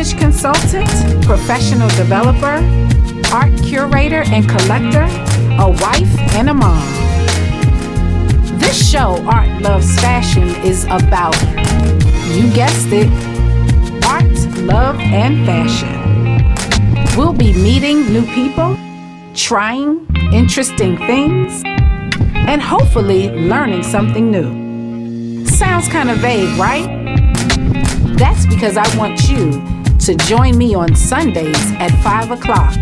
image consultant, professional developer, art curator and collector, a wife and a mom. This show, Art Loves Fashion, is about, you guessed it, art, love, and fashion. We'll be meeting new people, trying interesting things, and hopefully learning something new. Sounds kind of vague, right? That's because I want you to join me on Sundays at 5 o'clock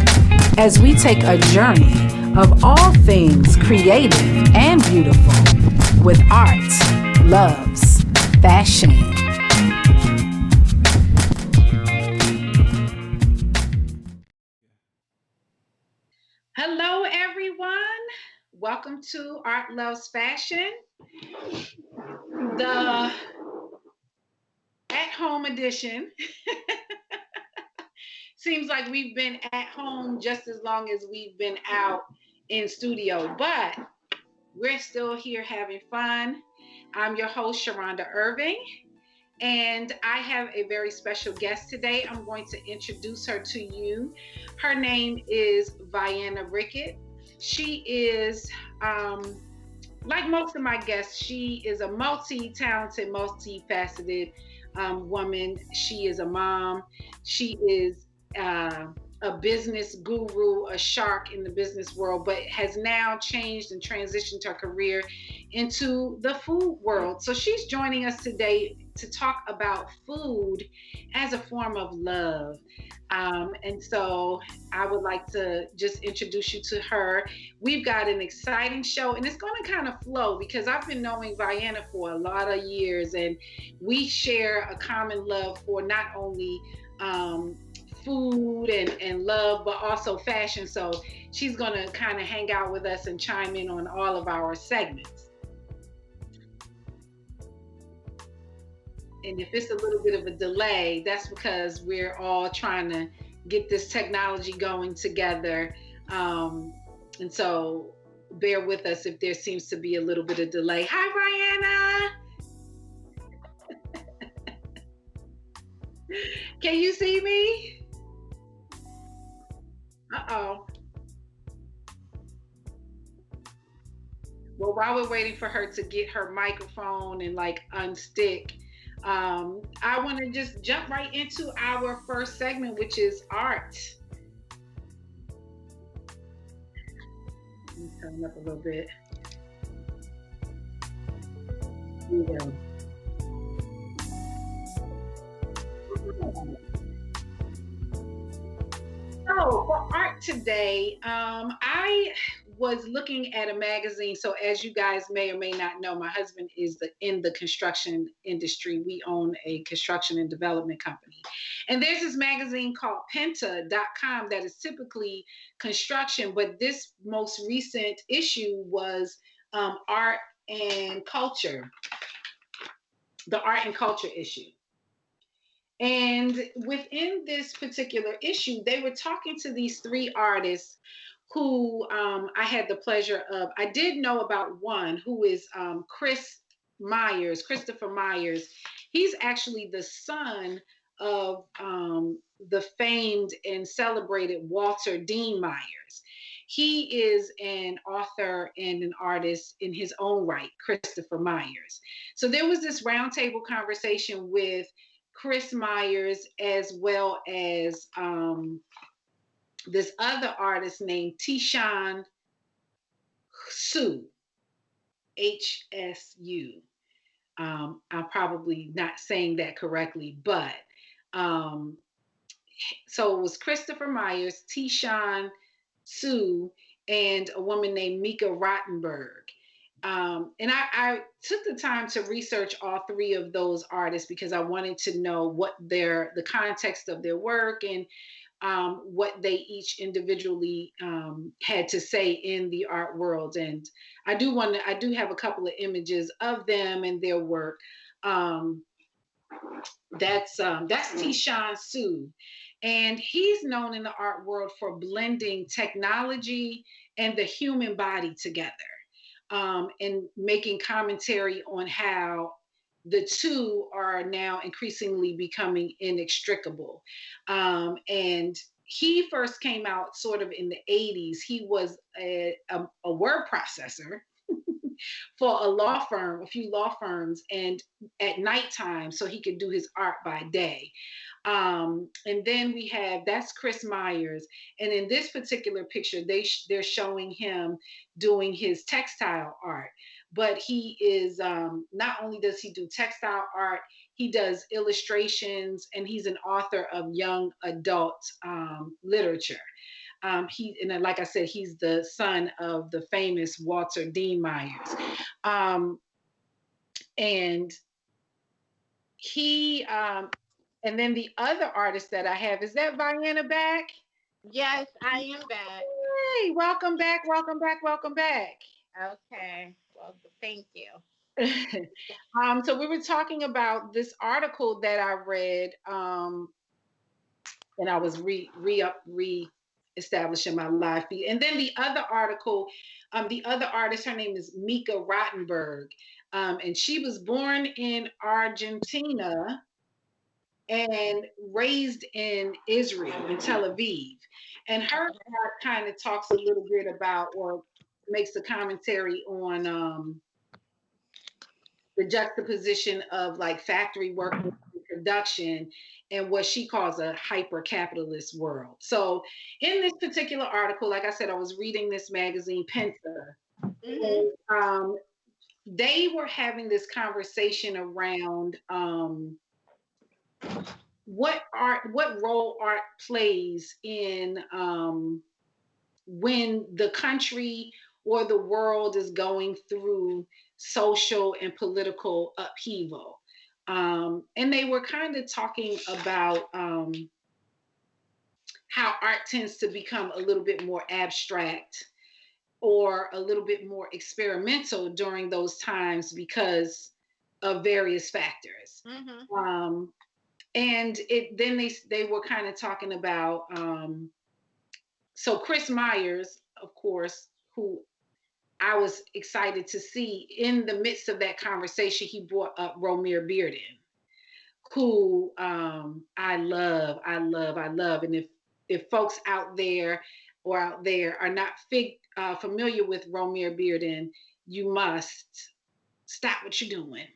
as we take a journey of all things creative and beautiful with Art Loves Fashion. Hello, everyone. Welcome to Art Loves Fashion, the at-home edition. Seems like we've been at home just as long as we've been out in studio, but we're still here having fun. I'm your host, Sharonda Irving, and I have a very special guest today. I'm going to introduce her to you. Her name is Vienna Rickett. She is, like most of my guests, she is a multi-talented, multifaceted woman. She is a mom. She is a business guru, a shark in the business world, but has now changed and transitioned her career into the food world. So she's joining us today to talk about food as a form of love. And so I would like to just introduce you to her. We've got an exciting show, and it's going to kind of flow because I've been knowing Vienna for a lot of years, and we share a common love for not only food and love, but also fashion. So she's going to kind of hang out with us and chime in on all of our segments. And if it's a little bit of a delay, that's because we're all trying to get this technology going together. And so bear with us if there seems to be a little bit of delay. Hi, Brianna. Can you see me? Uh-oh. Well, while we're waiting for her to get her microphone and like unstick, I want to just jump right into our first segment, which is art. Let me turn up a little bit. Here we go. So for art today, I was looking at a magazine. So as you guys may or may not know, my husband is in the construction industry. We own a construction and development company. And there's this magazine called Penta.com that is typically construction, but this most recent issue was art and culture, the art and culture issue. And within this particular issue, they were talking to these three artists who I had the pleasure of. I did know about one who is Christopher Myers. He's actually the son of the famed and celebrated Walter Dean Myers. He is an author and an artist in his own right, Christopher Myers. So there was this roundtable conversation with Chris Myers, as well as this other artist named Tishan Su, HSU. I'm probably not saying that correctly, but so it was Christopher Myers, Tishan Su, and a woman named Mika Rottenberg. And I took the time to research all three of those artists because I wanted to know what the context of their work and what they each individually had to say in the art world. And I do have a couple of images of them and their work. That's Tishan Su, and he's known in the art world for blending technology and the human body together. And making commentary on how the two are now increasingly becoming inextricable. And he first came out sort of in the 80s. He was a word processor for a law firm, a few law firms, and at nighttime, so he could do his art by day. And then we have that's Chris Myers, and in this particular picture, they're showing him doing his textile art. But he is not only does he do textile art, he does illustrations, and he's an author of young adult literature. He and then, like I said, he's the son of the famous Walter Dean Myers, um, and he and then the other artist that I have is that Vienna back. Yes, I am back. Hey, welcome back, welcome back, welcome back. Okay. Well, thank you. So we were talking about this article that I read, and I was re establishing my live feed. And then the other artist, her name is Mika Rottenberg, and she was born in Argentina and raised in Israel, in Tel Aviv. And her art kind of talks a little bit about, or makes a commentary on the juxtaposition of like factory work and production and what she calls a hyper capitalist world. So, in this particular article, like I said, I was reading this magazine, Penta, Mm-hmm. and they were having this conversation around what role art plays in when the country or the world is going through social and political upheaval. And they were kind of talking about how art tends to become a little bit more abstract or a little bit more experimental during those times because of various factors. Mm-hmm. And it then they were kind of talking about so Chris Myers, of course, who I was excited to see in the midst of that conversation, he brought up Romare Bearden, who I love, I love, I love. And if folks out there are not familiar with Romare Bearden, you must stop what you're doing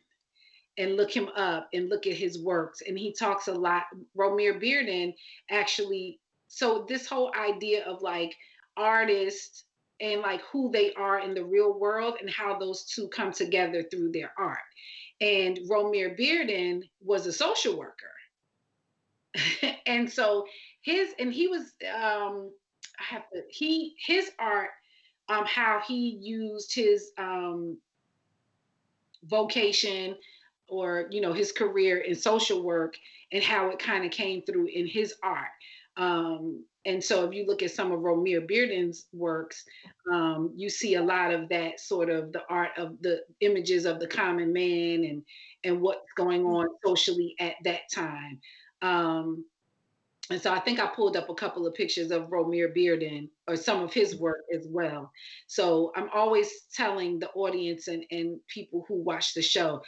and look him up and look at his works. And he talks a lot. Romare Bearden actually, so this whole idea of like artists and like who they are in the real world and how those two come together through their art. And Romare Bearden was a social worker. And so he was I have to his art, how he used his vocation or his career in social work and how it kind of came through in his art. And so if you look at some of Romare Bearden's works, you see a lot of that sort of the art of the images of the common man and what's going on socially at that time. And so I think I pulled up a couple of pictures of Romare Bearden or some of his work as well. So I'm always telling the audience and people who watch the show,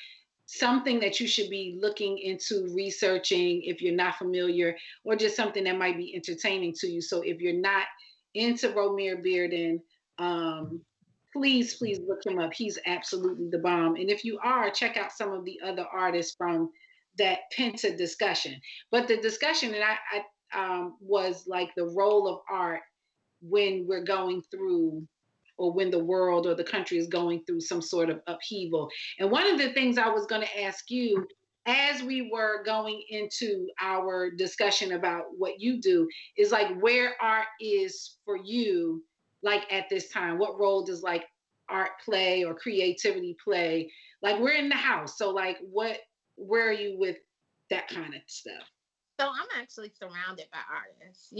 something that you should be looking into researching if you're not familiar, or just something that might be entertaining to you. So if you're not into Romare Bearden, please look him up. He's absolutely the bomb. And if you are, check out some of the other artists from that Penta discussion. But the discussion, and I was like the role of art when we're going through, or when the world or the country is going through some sort of upheaval. And one of the things I was going to ask you as we were going into our discussion about what you do is like where art is for you, like at this time. What role does like art play or creativity play? Like we're in the house. So like where are you with that kind of stuff? So I'm actually surrounded by artists.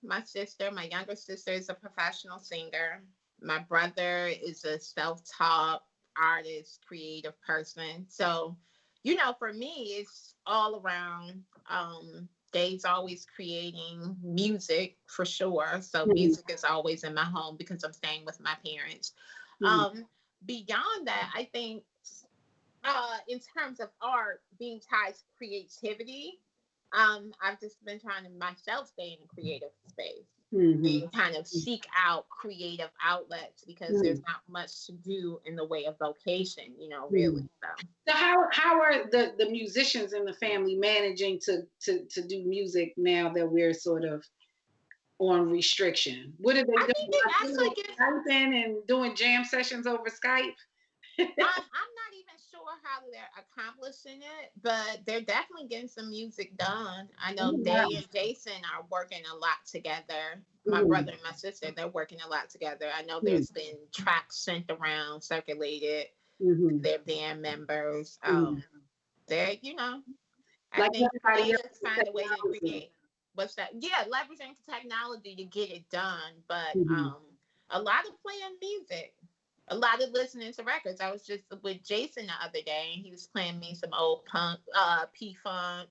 My sister, my younger sister is a professional singer. My brother is a self-taught artist, creative person. So, for me, it's all around. Dave's always creating music for sure. So Mhm. music is always in my home because I'm staying with my parents. Mhm. Beyond that, I think In terms of art being tied to creativity, I've just been trying to myself stay in a creative space Mm-hmm. and kind of seek out creative outlets because there's not much to do in the way of vocation, Mm-hmm. really. So So how are the musicians in the family managing to do music now that we're sort of on restriction? What are they I doing? think it Are actually they gives. Skyping and doing jam sessions over Skype? I'm not even sure how they're accomplishing it, but they're definitely getting some music done. I know Wow. Day and Jason are working a lot together. My Mm-hmm. brother and my sister, they're working a lot together. I know there's been tracks sent around, circulated, Mm-hmm. their band members. Mm-hmm. They're, I Like think everybody else creators with find a way to technology. create. What's that? Yeah, leveraging technology to get it done. But Mm-hmm. a lot of playing music, a lot of listening to records. I was just with Jason the other day, and he was playing me some old punk, P Funk,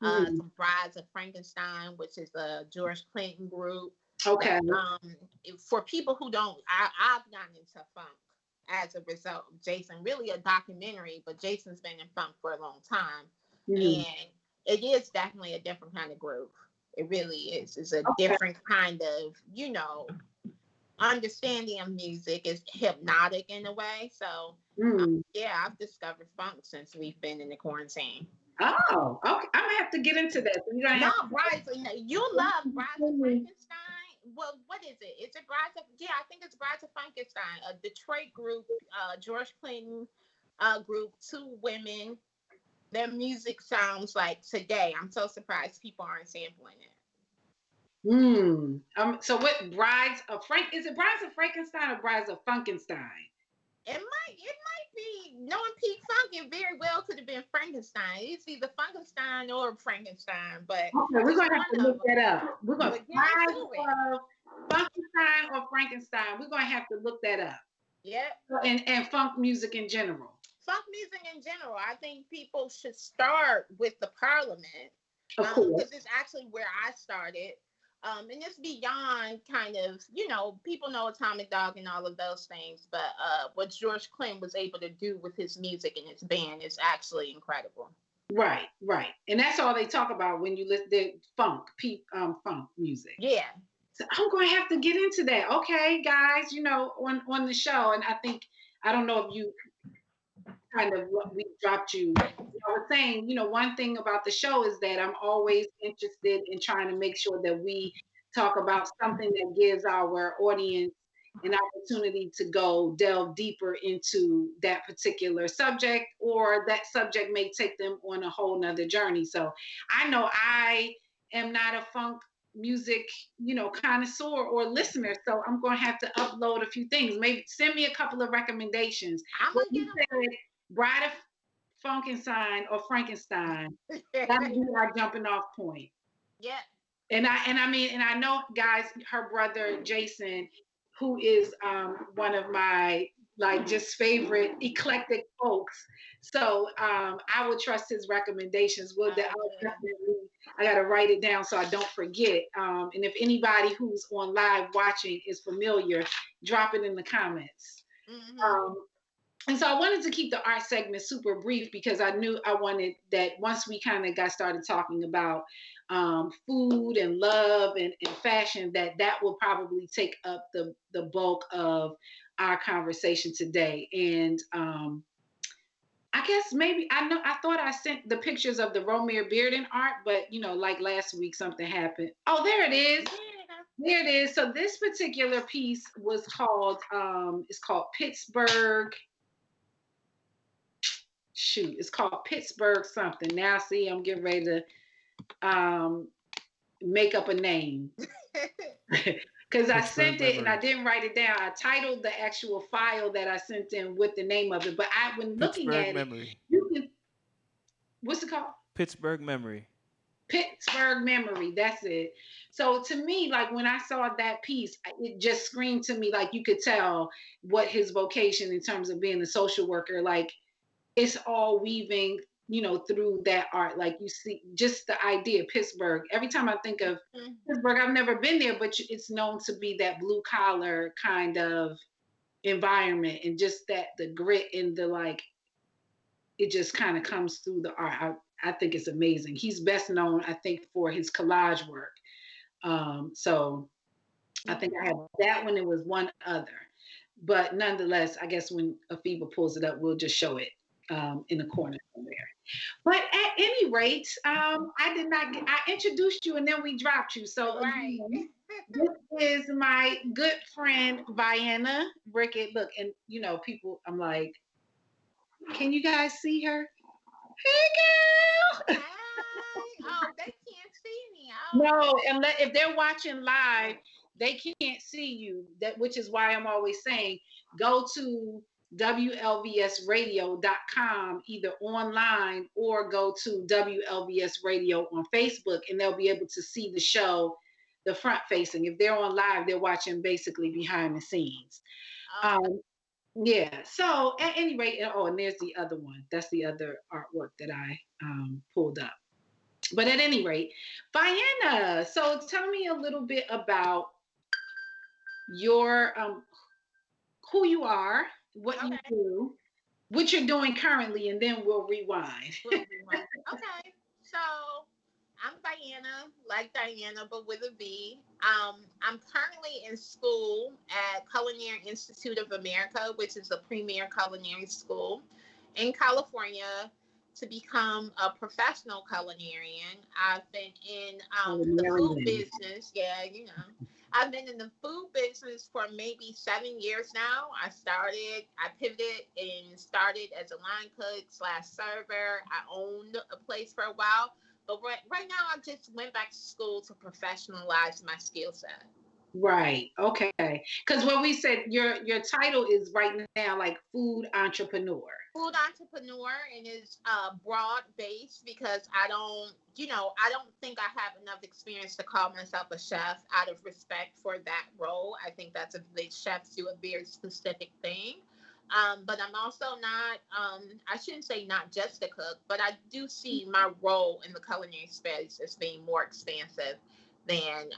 Mm-hmm. some Brides of Frankenstein, which is a George Clinton group. Okay. That for people who don't, I've gotten into funk as a result of Jason. Really a documentary, but Jason's been in funk for a long time, Mm-hmm. and it is definitely a different kind of groove. It really is. It's a Okay. different kind of, understanding of music is hypnotic in a way. So, Mm. yeah, I've discovered funk since we've been in the quarantine. Oh, okay. I'm gonna have to get into that. So you're gonna No, have Brides, you love Brides of to. Frankenstein. Well, what is it? Is it Brides of? Yeah, I think it's Brides of Frankenstein, a Detroit group, George Clinton group, two women. Their music sounds like today. I'm so surprised people aren't sampling it. Hmm. So what brides of Frank is it brides of Frankenstein or brides of Funkenstein? It might be knowing Pete Funk. It very well could have been Frankenstein. It's either Frankenstein or Frankenstein, but Okay, we're it's gonna have to one of look them. that up. We're gonna But get brides into it. of Funkenstein or Frankenstein. We're gonna have to look that up. Yep. And funk music in general. Funk music in general. I think people should start with the Parliament, Of course. because it's actually where I started. And it's beyond kind of, people know Atomic Dog and all of those things, but what George Clinton was able to do with his music and his band is actually incredible. Right, right. And that's all they talk about when you listen to funk music. Yeah. So I'm going to have to get into that. Okay, guys, on the show, and I don't know if you kind of we dropped you. I was saying, one thing about the show is that I'm always interested in trying to make sure that we talk about something that gives our audience an opportunity to go delve deeper into that particular subject, or that subject may take them on a whole nother journey. So I know I am not a funk music, connoisseur or listener. So I'm going to have to upload a few things. Maybe send me a couple of recommendations. I'm But going to you said Bride of Frankenstein or Frankenstein. get That'd them. be our jumping off point. Yeah. And I know, guys, her brother Jason, who is one of my like just favorite eclectic folks. So I would trust his recommendations. I gotta write it down so I don't forget. And if anybody who's on live watching is familiar, drop it in the comments. Mm-hmm. And so I wanted to keep the art segment super brief because I knew I wanted that once we kind of got started talking about food and love and fashion, that will probably take up the bulk of our conversation today. And I guess maybe I thought I sent the pictures of the Romare Bearden art, but like last week something happened. Oh, there it is. There it is. So this particular piece was called it's called Pittsburgh. Shoot, it's called Pittsburgh something. Now see, I'm getting ready to make up a name. Because I sent it and I didn't write it down. I titled the actual file that I sent in with the name of it. But when looking at Memory. it, what's it called? Pittsburgh Memory. Pittsburgh Memory. That's it. So to me, like when I saw that piece, it just screamed to me like you could tell what his vocation in terms of being a social worker, like it's all weaving, through that art. Like you see just the idea, Pittsburgh. Every time I think of Pittsburgh, I've never been there, but it's known to be that blue collar kind of environment and just that the grit and the like it just kind of comes through the art. I think it's amazing. He's best known, I think, for his collage work. So I think I have that one. It was one other, but nonetheless, I guess when Afiba pulls it up, we'll just show it in the corner somewhere. But at any rate, I did not. I introduced you and then we dropped you. So Right. again, this is my good friend Vienna Brickett. Look, and people. I'm like, can you guys see her? Hey, girl. Hi. Oh, they can't see me. Oh. No, unless if they're watching live, they can't see you. Which is why I'm always saying go to WLVSradio.com either online or go to WLVS Radio on Facebook and they'll be able to see the show, the front facing. If they're on live, they're watching basically behind the scenes. Yeah. So at any rate, and there's the other one. That's the other artwork that I pulled up. But at any rate, Vienna, so tell me a little bit about your who you are, what you do, what you're doing currently, and then we'll rewind. Okay, so I'm Vienna, like Diana, but with a V. I'm currently in school at Culinary Institute of America, which is a premier culinary school in California, to become a professional culinarian. I've been in the food business. Yeah, I've been in the food business for maybe 7 years now. I pivoted and started as a line cook / server. I owned a place for a while. But right now, I just went back to school to professionalize my skill set. Right. Okay. Because what we said, your title is right now like food entrepreneur. Food entrepreneur, and it's broad based because I don't think I have enough experience to call myself a chef out of respect for that role. I think that's the chefs do a very specific thing. But I'm also not, I shouldn't say not just a cook, but I do see my role in the culinary space as being more expansive than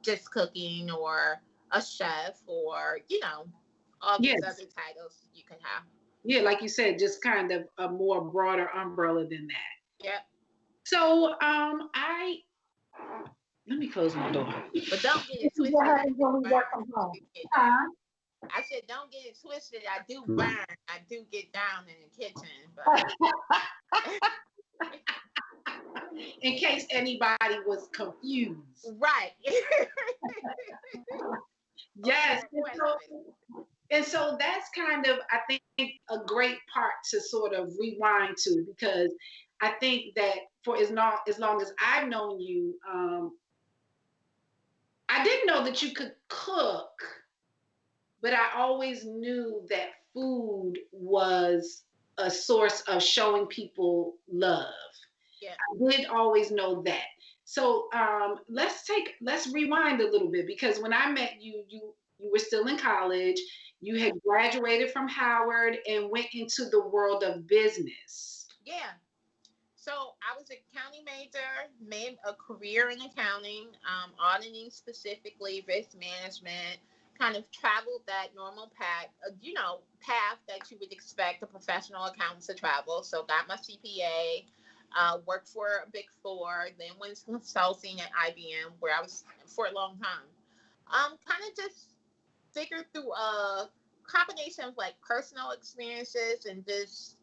just cooking or a chef or, all these other titles you can have. Yeah, like you said, just kind of a more broader umbrella than that. Yep. So let me close my door. But don't get it twisted. I said, don't get it twisted. I do burn. I do get down in the kitchen. But in case anybody was confused. Right. Yes. And so that's kind of, I think, a great part to sort of rewind to, because I think that for as long as I've known you, I didn't know that you could cook, but I always knew that food was a source of showing people love. Yeah. I did always know that. So let's rewind a little bit, because when I met you, you were still in college. You had graduated from Howard and went into the world of business. Yeah. So I was an accounting major, made a career in accounting, auditing specifically, risk management, kind of traveled that normal path that you would expect a professional accountant to travel. So got my CPA, worked for a Big Four, then went to consulting at IBM where I was for a long time. Kind of just figured through a combination of like personal experiences and just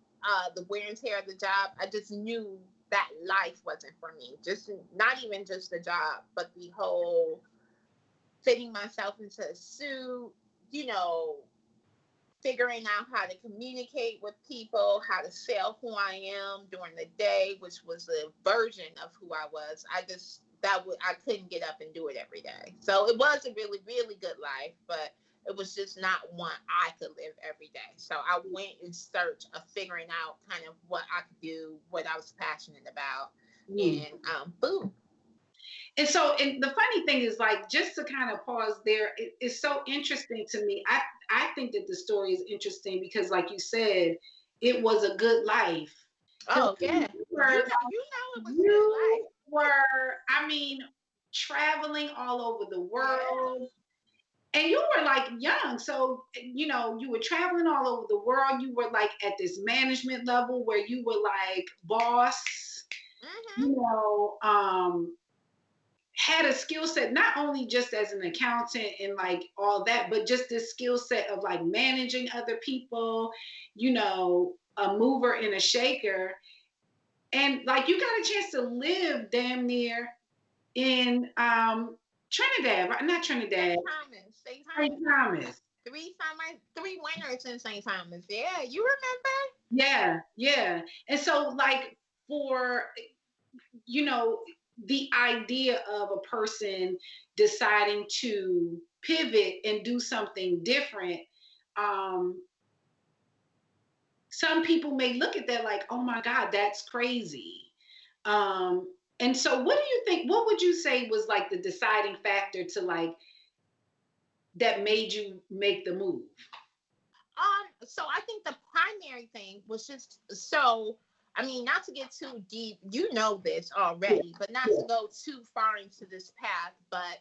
the wear and tear of the job. I just knew that life wasn't for me. Just not even just the job, but the whole fitting myself into a suit, figuring out how to communicate with people, how to sell who I am during the day, which was a version of who I was. I couldn't get up and do it every day. So it was a really, really good life, but it was just not one I could live every day. So I went in search of figuring out kind of what I could do, what I was passionate about, and food. And so, and the funny thing is, like, just to kind of pause there, it's so interesting to me. I think that the story is interesting because, like you said, it was a good life. Oh, yeah. It was a good life. Traveling all over the world. and you were like young, so you were traveling all over the world. You were like at this management level where you were like boss, Mm-hmm. you know, had a skill set not only just as an accountant and like all that, but just this skill set of like managing other people, a mover and a shaker. And like you got a chance to live damn near in Trinidad, right? Not Trinidad, St. Thomas. St. St. Thomas. Thomas. Three winners in St. Thomas. Yeah, you remember? Yeah, yeah. And so like for you know the idea of a person deciding to pivot and do something different, um some people may look at that like, oh my God, that's crazy. And so what do you think, what would you say was like the deciding factor to like that made you make the move? So I think the primary thing was just so. I mean, not to get too deep, you know this Yeah, already, but not yeah. to go too far into this path. But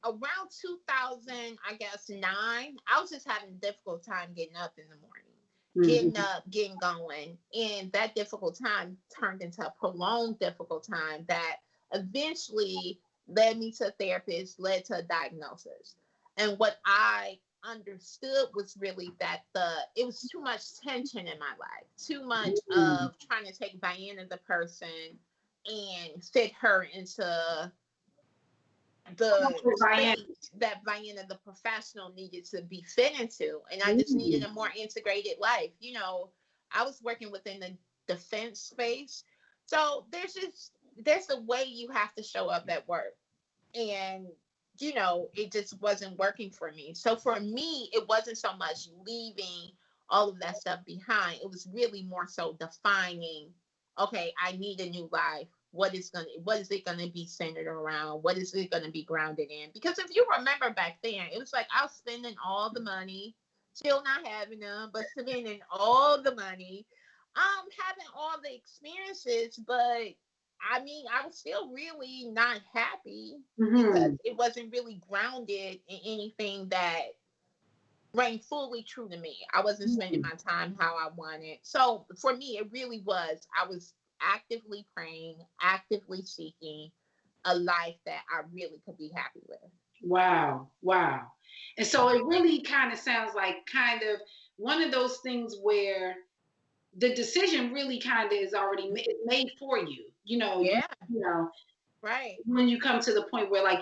around 2000, I guess 9, I was just having a difficult time getting up in the morning, getting Mhm. up, getting going, and that difficult time turned into a prolonged difficult time that eventually led me to a therapist, led to a diagnosis. And what I understood was really that it was too much tension in my life, too much Mhm. of trying to take Diana the person and fit her into the Diane. space that Vienna the professional needed to be fit into. And I just needed Mhm. a more integrated life. I was working within the defense space. So there's a way you have to show up at work. And it just wasn't working for me. So for me, it wasn't so much leaving all of that stuff behind. It was really more so defining, okay, I need a new life. What is it gonna be centered around? What is it gonna be grounded in? Because if you remember back then, it was like I was spending all the money, still not having them, but spending all the money, having all the experiences, but I mean, I was still really not happy because Mhm. it wasn't really grounded in anything that rang fully true to me. I wasn't spending Mhm. my time how I wanted. So for me, it really was. I was actively praying, actively seeking a life that I really could be happy with. Wow, wow. And so it really kind of sounds like kind of one of those things where the decision really kind of is already made for you. Yeah, you know right, when you come to the point where like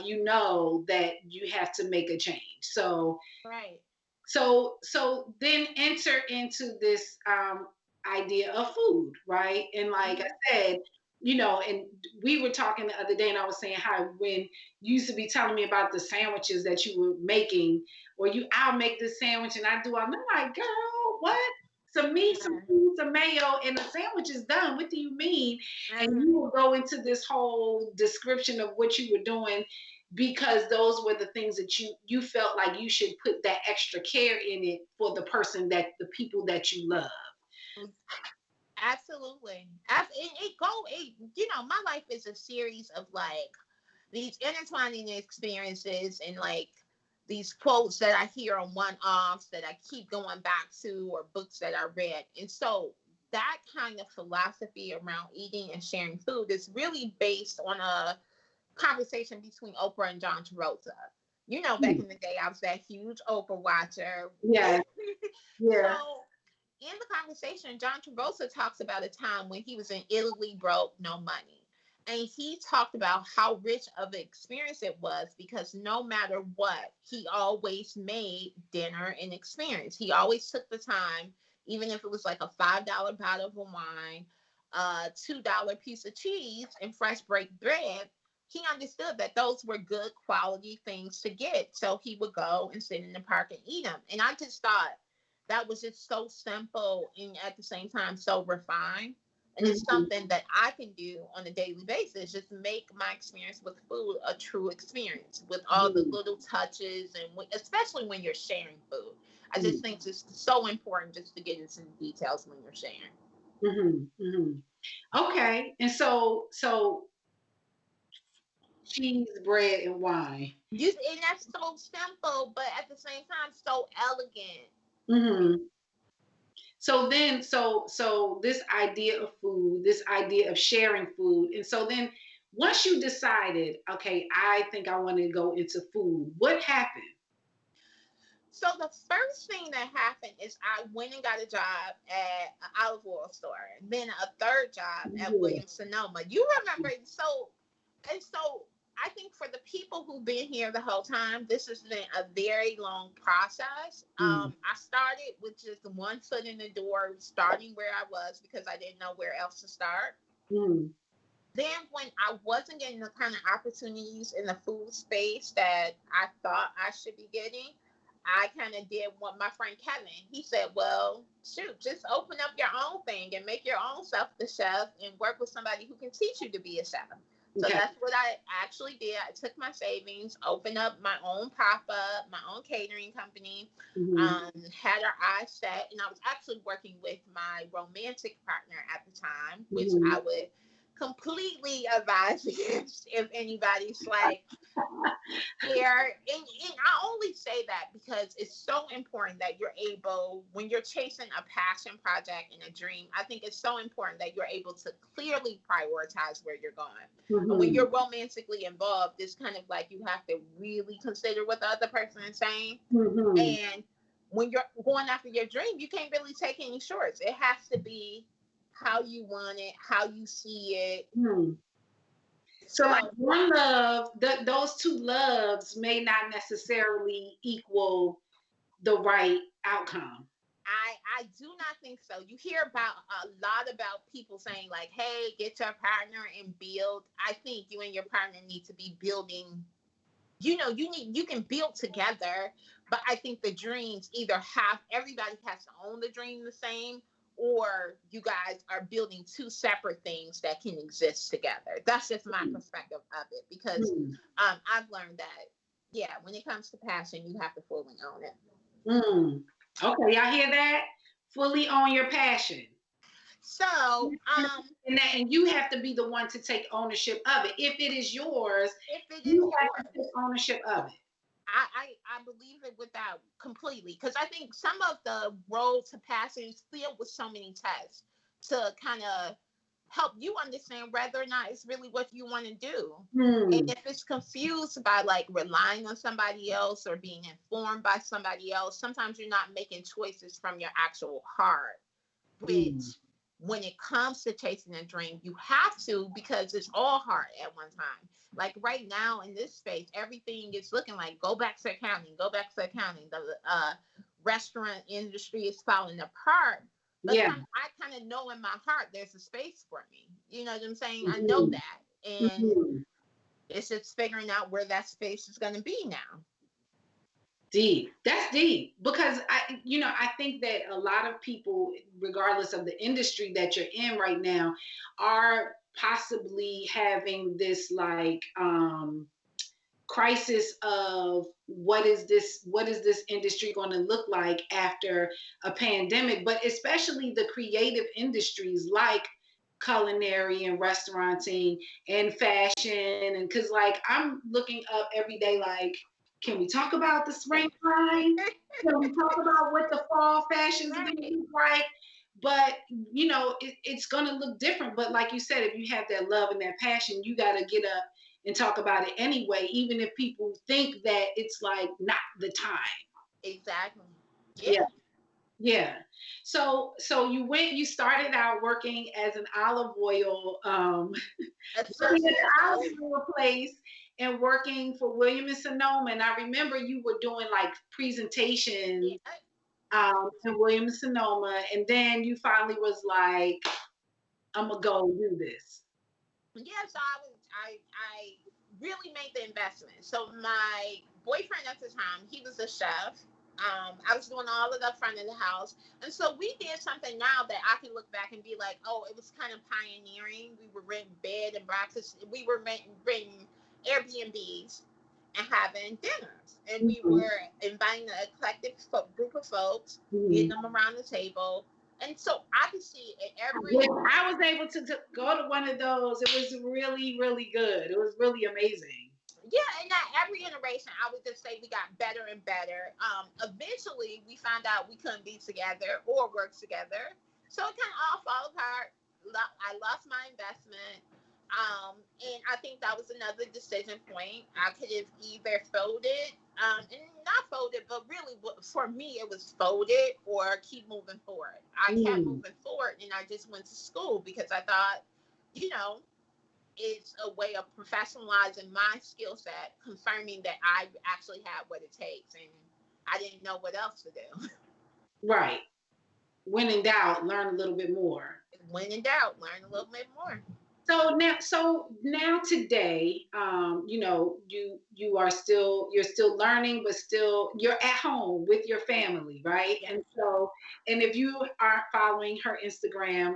that you have to make a change. So right. so then enter into this idea of food, right? And like Mm-hmm. I said, and we were talking the other day, and I was saying how when you used to be telling me about the sandwiches that you were making, or I'll make this sandwich and I do, I'm like, girl, what? Some meat, some Yeah. cheese, some mayo, and the sandwich is done. What do you mean? And Uh-huh. you will go into this whole description of what you were doing because those were the things that you felt like you should put that extra care in it for the people that you love. Absolutely. My life is a series of like these intertwining experiences and like these quotes that I hear on one offs that I keep going back to or books that I read. And so that kind of philosophy around eating and sharing food is really based on a conversation between Oprah and John Travolta. Back in the day, I was that huge Oprah watcher. Yeah, yeah. So in the conversation, John Travolta talks about a time when he was in Italy, broke, no money. And he talked about how rich of an experience it was because no matter what, he always made dinner an experience. He always took the time, even if it was like a $5 bottle of wine, a $2 piece of cheese, and fresh baked bread. He understood that those were good quality things to get. So he would go and sit in the park and eat them. And I just thought, that was just so simple and at the same time so refined. And it's Mhm. something that I can do on a daily basis, just make my experience with food a true experience with all the Mhm. little touches and especially when you're sharing food. I just Mhm. think it's so important just to get into the details when you're sharing. Mhm. Mhm. Okay. And so cheese, bread, and wine. And that's so simple, but at the same time, so elegant. Hmm. So then, so this idea of food, this idea of sharing food, and so then once you decided, okay, I think I want to go into food, what happened? So the first thing that happened is I went and got a job at an olive oil store, then a third job at Yeah. Williams Sonoma. You remember? So I think for the people who've been here the whole time, this has been a very long process. Mm. I started with just one foot in the door, starting where I was because I didn't know where else to start. Mm. Then when I wasn't getting the kind of opportunities in the food space that I thought I should be getting, I kind of did what my friend Kevin, he said, well, shoot, just open up your own thing and make your own self the chef and work with somebody who can teach you to be a chef. So Okay. that's what I actually did. I took my savings, opened up my own pop-up, my own catering company, Hmm. had our eyes set, and I was actually working with my romantic partner at the time, which Hmm. I would completely advise against if anybody's like there. And I only say that because it's so important that you're able, when you're chasing a passion project and a dream, I think it's so important that you're able to clearly prioritize where you're going. And when Hmm. you're romantically involved, it's kind of like you have to really consider what the other person is saying. Hmm. And when you're going after your dream, you can't really take any shorts. It has to be how you want it, how you see it. Hmm. So like So one love, those two loves may not necessarily equal the right outcome. I do not think so. You hear about a lot about people saying like, "Hey, get your partner and build." I think you and your partner need to be building. You can build together, but I think the dreams either have everybody has to own the dream the same, or you guys are building two separate things that can exist together. That's just my perspective of it because Mm. I've learned that yeah, when it comes to passion, you have to fully own it. Mm. Okay, y'all hear that? Fully own your passion. So, And you have to be the one to take ownership of it. If it is yours, if it is you have to yours, take ownership of it. I believe it without completely because I think some of the road to passing is filled with so many tests to kind of help you understand whether or not it's really what you want to do. And Hmm. if it's confused by like relying on somebody else or being informed by somebody else, sometimes you're not making choices from your actual heart, Hmm. which when it comes to chasing a dream, you have to because it's all hard at one time. Like right now in this space, everything is looking like go back to accounting, go back to accounting. The restaurant industry is falling apart. But Yeah. I kind of know in my heart there's a space for me. You know what I'm saying? I know Hmm. that. And Hmm. it's just figuring out where that space is going to be now. Deep. That's deep because I think that a lot of people, regardless of the industry that you're in right now, are possibly having this like crisis of what is this industry going to look like after a pandemic, but especially the creative industries like culinary and restauranting and fashion, and because like I'm looking up every day like, can we talk about the springtime, can we talk about what the fall fashions are going to Right. look like? But it's going to look different, but like you said, if you have that love and that passion, you got to get up and talk about it anyway, even if people think that it's like not the time. Exactly. Yeah. Yeah, yeah. So you started out working as an olive oil, working at Associate. the olive oil place and working for William and Sonoma. And I remember you were doing like presentations Yeah. in William and Sonoma, and then you finally was like, I'm gonna go do this. Yeah, so I really made the investment. So my boyfriend at the time, he was a chef. I was doing all of the front of the house, and so we did something now that I can look back and be like, oh, it was kind of pioneering. We were renting bed and breakfast. We were renting Airbnbs and having dinners, and we Mhm. were inviting an eclectic group of folks, getting Mhm. them around the table. And so I can see it every. Which I was able to go to one of those. It was really, really good. It was really amazing. Yeah, and that every iteration, I would just say we got better and better. Eventually, we found out we couldn't be together or work together, so it kind of all fell apart. I lost my investment, and I think that was another decision point. I could have either folded, and not folded, but really for me, it was folded or keep moving forward. I kept Mm, moving forward, and I just went to school because I thought, you know, it's a way of professionalizing my skill set, confirming that I actually had what it takes, and I didn't know what else to do. right. When in doubt, learn a little bit more. When in doubt, learn a little bit more. So now today, you are still you're still learning, but still you're at home with your family, right? Yes. And if you are following her Instagram,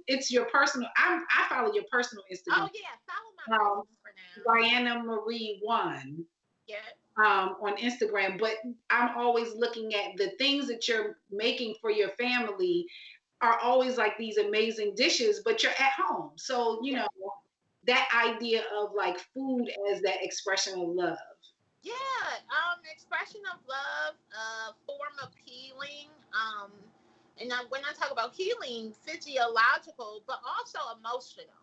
it's your personal. I follow your personal Oh Instagram, yeah, follow my um, personal for now. Diana Marie One, Yeah. on Instagram. But I'm always looking at the things that you're making for your family are always like these amazing dishes, but you're at home. So, Yeah. that idea of like food as that expression of love. Yeah. Expression of love, form of healing. And when I talk about healing, physiological, but also emotional.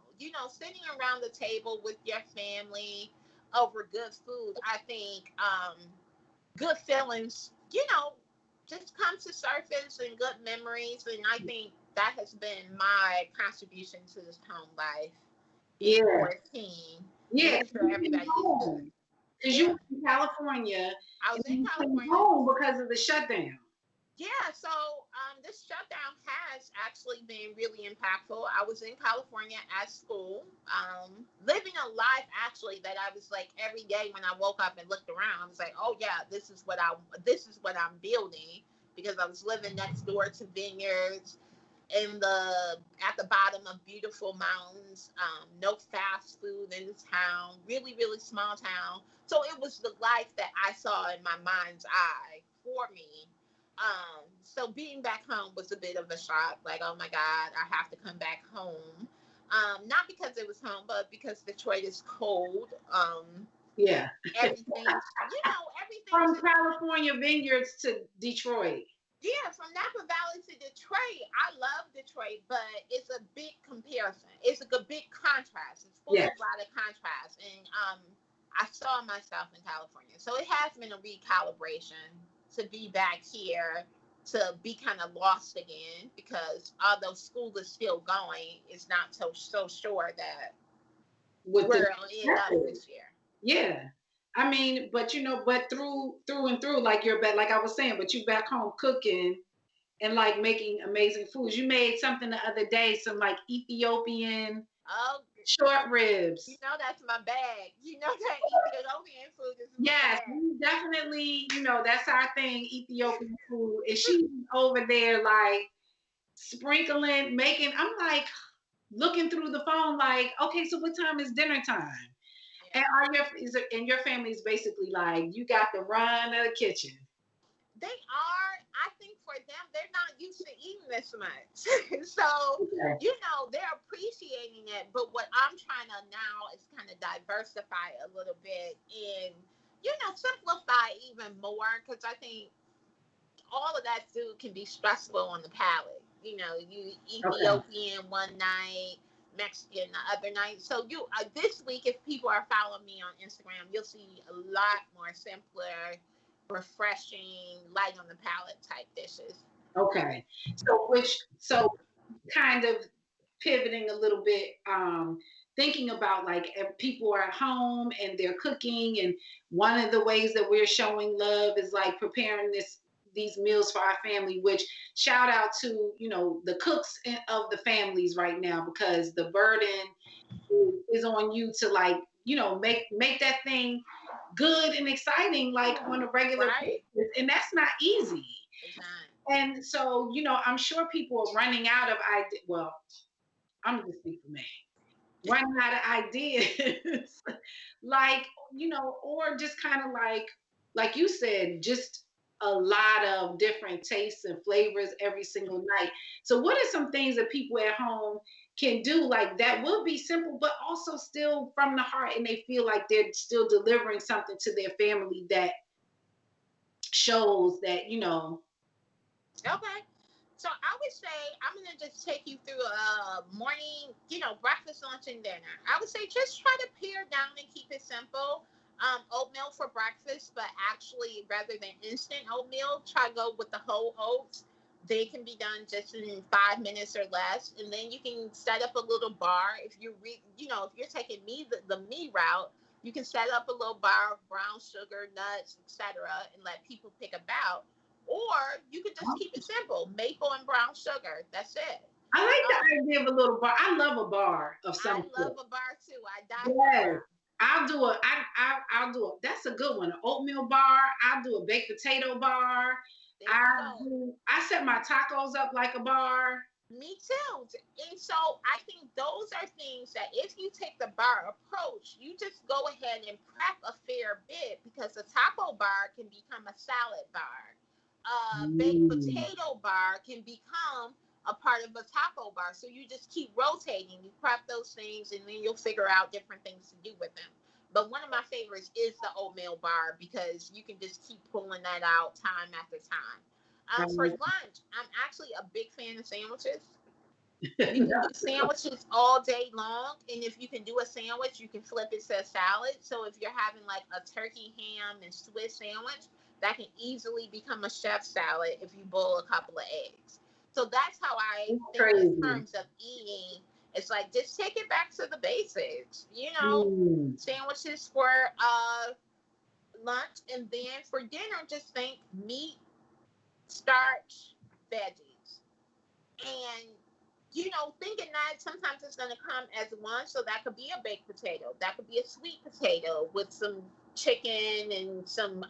Sitting around the table with your family over good food. I think good feelings, just come to surface and good memories. And I think that has been my contribution to this home life in Yeah. quarantine, Yeah. making sure everybody is good. Because you Yeah. were in California I and was in you came California. home because of the shutdown. Yeah, so this shutdown has actually been really impactful. I was in California at school, living a life actually that I was like every day when I woke up and looked around, I was like, oh yeah, this is what I'm building, because I was living next door to vineyards in the at the bottom of beautiful mountains. No fast food in the town, really really small town. So it was the life that I saw in my mind's eye for me. So being back home was a bit of a shock. Like, oh my God, I have to come back home. Not because it was home, but because Detroit is cold. Yeah. Everything's From just. California vineyards to Detroit. Yeah, from Napa Valley to Detroit. I love Detroit, but it's a big comparison. It's a big contrast. It's full Yeah. of a lot of contrast. And I saw myself in California. So it has been a recalibration to be back here, to be kind of lost again, because although school is still going, it's not so sure that With the where it'll end up this year. Yeah. I mean, but but through and through, like you're back, like I was saying, but you back home cooking and like making amazing foods. You made something the other day, some like Ethiopian Oh, short ribs. that's my bag. That Ethiopian food is my Yes, bag. we definitely, that's our thing, Ethiopian food. And she's over there like sprinkling, making. I'm like looking through the phone, like, okay, so what time is dinner time? And Yeah. your family's basically like you got the run of the kitchen. They are. I think for them, they're not used to eating this much. So, Okay. they're appreciating it. But what I'm trying to now is kind of diversify a little bit and, simplify even more, because I think all of that food can be stressful on the palate. You Okay. Ethiopian one night, Mexican the other night. So this week, if people are following me on Instagram, you'll see a lot more simpler, refreshing, light on the palate type dishes. Okay. So kind of pivoting a little bit, thinking about like if people are at home and they're cooking, and one of the ways that we're showing love is like preparing these meals for our family, which shout out to the cooks of the families right now, because the burden is on you to like make that thing good and exciting like on a regular Right. basis, and that's not easy. It's not. And so, I'm sure people are running out of ideas. Well, I'm gonna speak for me. Running out of ideas, like or just kind of like you said, just a lot of different tastes and flavors every single night. So what are some things that people at home can do like that will be simple but also still from the heart, and they feel like they're still delivering something to their family that shows that, Okay. So I would say I'm gonna just take you through a morning, breakfast, lunch, and dinner. I would say just try to pare down and keep it simple. Oatmeal for breakfast, but actually rather than instant oatmeal, try to go with the whole oats. They can be done just in 5 minutes or less, and then you can set up a little bar. If if you're taking the me route, you can set up a little bar of brown sugar, nuts, etc., and let people pick about, or you could just keep it simple: maple and brown sugar. That's it. I like Um, the idea of a little bar. I love a bar of I some love sort. a bar too. I die for a Yes. bar. I'll do it. That's a good one. An oatmeal bar. I'll do a baked potato bar. There you go. I set my tacos up like a bar. Me too. And so I think those are things that if you take the bar approach, you just go ahead and prep a fair bit, because a taco bar can become a salad bar. A baked Mm. potato bar can become a part of a taco bar. So you just keep rotating. You prep those things and then you'll figure out different things to do with them. But one of my favorites is the oatmeal bar, because you can just keep pulling that out time after time. For lunch, I'm actually a big fan of sandwiches. You can do sandwiches all day long, and if you can do a sandwich, you can flip it to a salad. So if you're having like a turkey ham and Swiss sandwich, that can easily become a chef salad if you boil a couple of eggs. So that's how I It's think in crazy. terms of eating. It's like just take it back to the basics, Mm. sandwiches for lunch, and then for dinner, just think meat, starch, veggies. And thinking that sometimes it's going to come as one. So that could be a baked potato, that could be a sweet potato with some chicken and some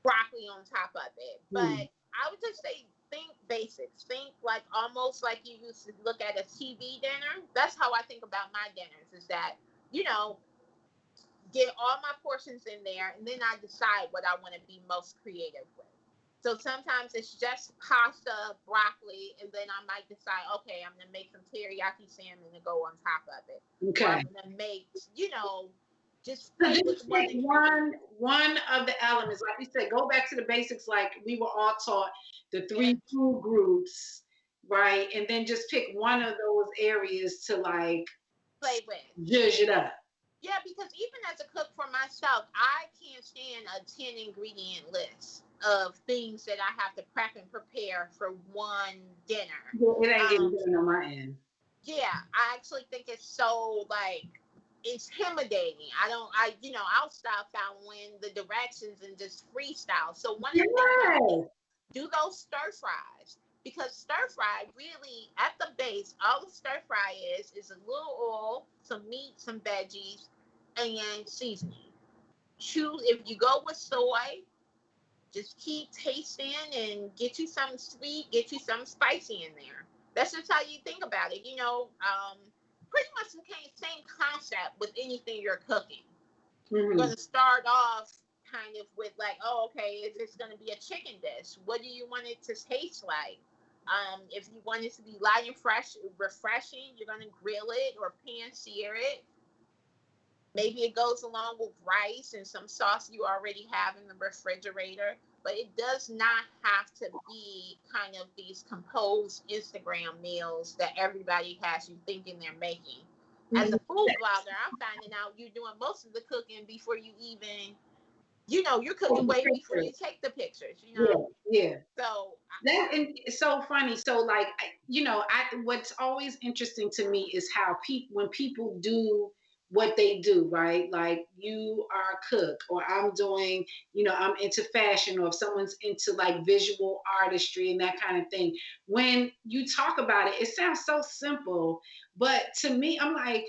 broccoli on top of it. Mm. But I would just say think basics. Think like almost like you used to look at a TV dinner. That's how I think about my dinners, is that, you know, get all my portions in there, and then I decide what I want to be most creative with. So sometimes it's just pasta, broccoli, and then I might decide, okay, I'm gonna make some teriyaki salmon to go on top of it, or Okay. I'm gonna make, just So play with just one pick ingredient. one of the elements. Like you said, go back to the basics like we were all taught, the Yeah, three food groups, right? And then just pick one of those areas to like play with. judge it up. Yeah, because even as a cook for myself, I can't stand a 10 ingredient list of things that I have to prep and prepare for one dinner. Yeah, it ain't getting Um, done on my end. yeah, I actually think it's so like intimidating. I'll stop following the directions and just freestyle. So one of the things I would Yes. do those stir fries, because stir fry really at the base, all the stir fry is a little oil, some meat, some veggies, and seasoning. Choose if you go with soy, just keep tasting and get you something sweet, get you something spicy in there. That's just how you think about it. Pretty much the same concept with anything you're cooking. You're Hmm. going to start off kind of with like, oh, okay, is this going to be a chicken dish? What do you want it to taste like? If you want it to be light and fresh, refreshing, you're going to grill it or pan sear it. Maybe it goes along with rice and some sauce you already have in the refrigerator, but it does not have to be kind of these composed Instagram meals that everybody has you thinking they're making. As a food blogger, I'm finding out you're doing most of the cooking before you even, you're cooking way before you take the pictures. Yeah, yeah. So, That and it's so funny. So like I what's always interesting to me is how people when people do what they do, right? Like you are a cook, or I'm doing, I'm into fashion, or if someone's into like visual artistry and that kind of thing. When you talk about it, it sounds so simple, but to me, I'm like,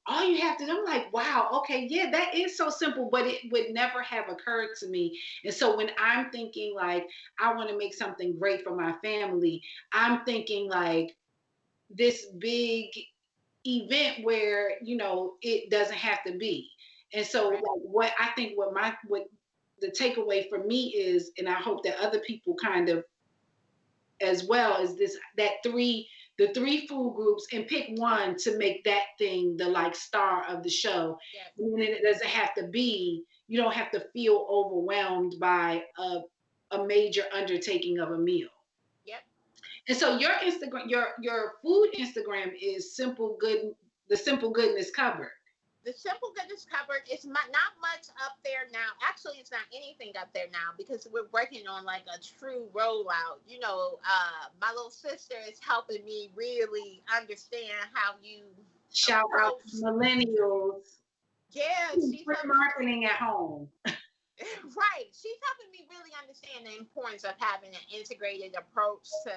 all you have to do, I'm like, wow, okay, yeah, that is so simple, but it would never have occurred to me. And so when I'm thinking like, I want to make something great for my family, I'm thinking like this big event where, it doesn't have to be. And so right. like what I think what the takeaway for me is, and I hope that other people kind of as well, is this that the three food groups, and pick one to make that thing the like star of the show. Yes. And it doesn't have to be, you don't have to feel overwhelmed by a major undertaking of a meal. Yep. And so your Instagram, your food Instagram is simple good, the simple goodness cupboard. The Simple Goodness cupboard is not much up there now. Actually, it's not anything up there now because we're working on like a true rollout. You know, my little sister is helping me really understand how you Shout out to millennials. Yeah, she's marketing at home. Right. She's helping me really understand the importance of having an integrated approach to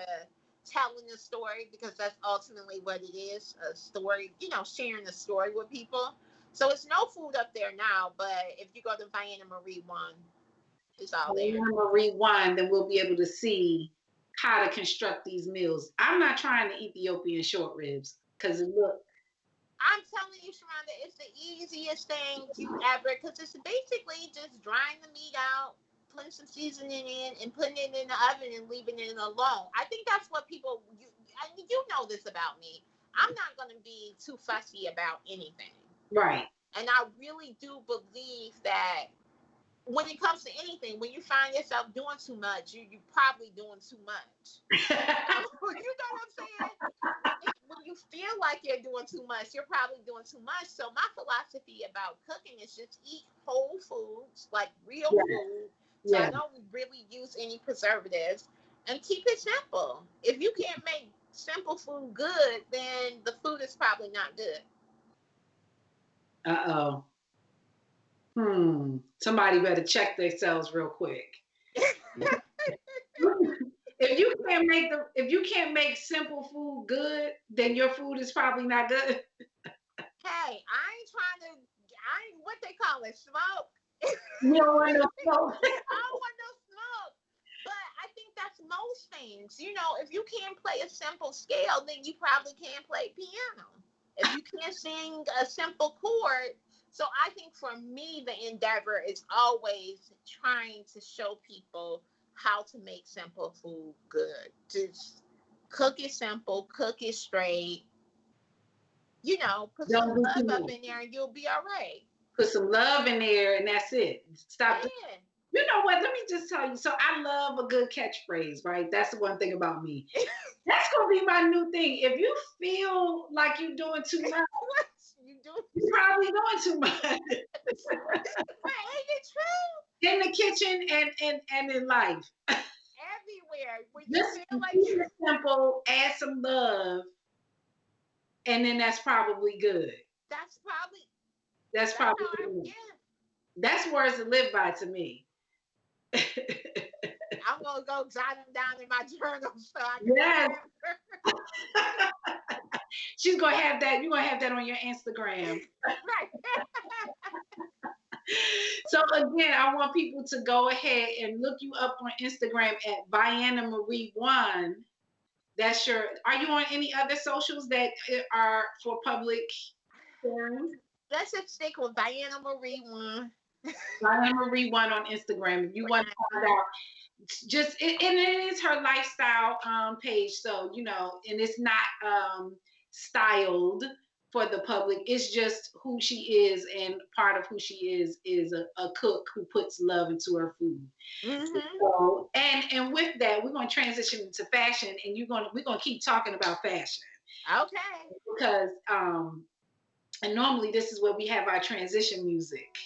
telling the story, because that's ultimately what it is, a story, you know, sharing the story with people. So it's no food up there now, but if you go to Vienna Marie 1, it's all there. Vienna Marie 1, then we'll be able to see how to construct these meals. I'm not trying the Ethiopian short ribs because look. I'm telling you, Sharonda, it's the easiest thing you ever, because it's basically just drying the meat out, putting some seasoning in, and putting it in the oven and leaving it alone. I think that's what people, you know this about me. I'm not going to be too fussy about anything. Right. And I really do believe that when it comes to anything, when you find yourself doing too much, you're probably doing too much. You know what I'm saying? When you feel like you're doing too much, you're probably doing too much. So my philosophy about cooking is just eat whole foods, like real food. So I don't really use any preservatives, and keep it simple. If you can't make simple food good, then the food is probably not good. Uh-oh. Somebody better check themselves real quick. If you can't make simple food good, then your food is probably not good. Hey, I ain't what they call it, smoke. You don't want no smoke. I don't want no smoke. But I think that's most things. You know, if you can't play a simple scale, then you probably can't play piano. If you can't sing a simple chord. So I think for me, the endeavor is always trying to show people how to make simple food good. Just cook it simple, cook it straight. You know, put some love up in there and you'll be all right. Put some love in there and that's it. Stop. Yeah. You know what? Let me just tell you. So I love a good catchphrase, right? That's the one thing about me. That's going to be my new thing. If you feel like you're doing too much, you're probably doing too much. Right, ain't it true? In the kitchen and in life. Everywhere. When just you feel like keep it simple, add some love, and then that's probably good. That's probably good. Yeah. That's words to live by to me. I'm gonna go jot them down in my journal so I can She's gonna have that. You're gonna have that on your Instagram. Right. So again, I want people to go ahead and look you up on Instagram at Vienna Marie 1. That's your. Are you on any other socials that are for public sharing? Let's just stick with Vienna Marie 1. Vienna Marie 1 on Instagram. If you want to find out, just and it is her lifestyle page. So you know, and it's not styled for the public. It's just who she is, and part of who she is a cook who puts love into her food. Mm-hmm. So, and with that, we're going to transition into fashion, and we're going to keep talking about fashion. Okay. Because and normally this is where we have our transition music.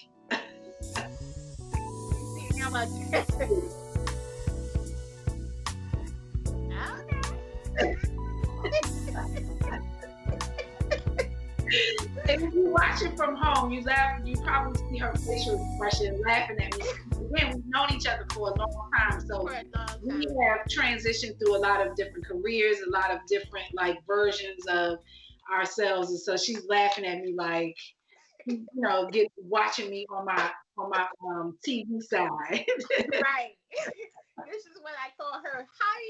If you watch it from home, you probably see her facial expression laughing at me. Again, we've known each other for a long time, so we have transitioned through a lot of different careers, a lot of different like versions of ourselves, and so she's laughing at me like, you know, watching me on my TV side. Right. This is what I call her hi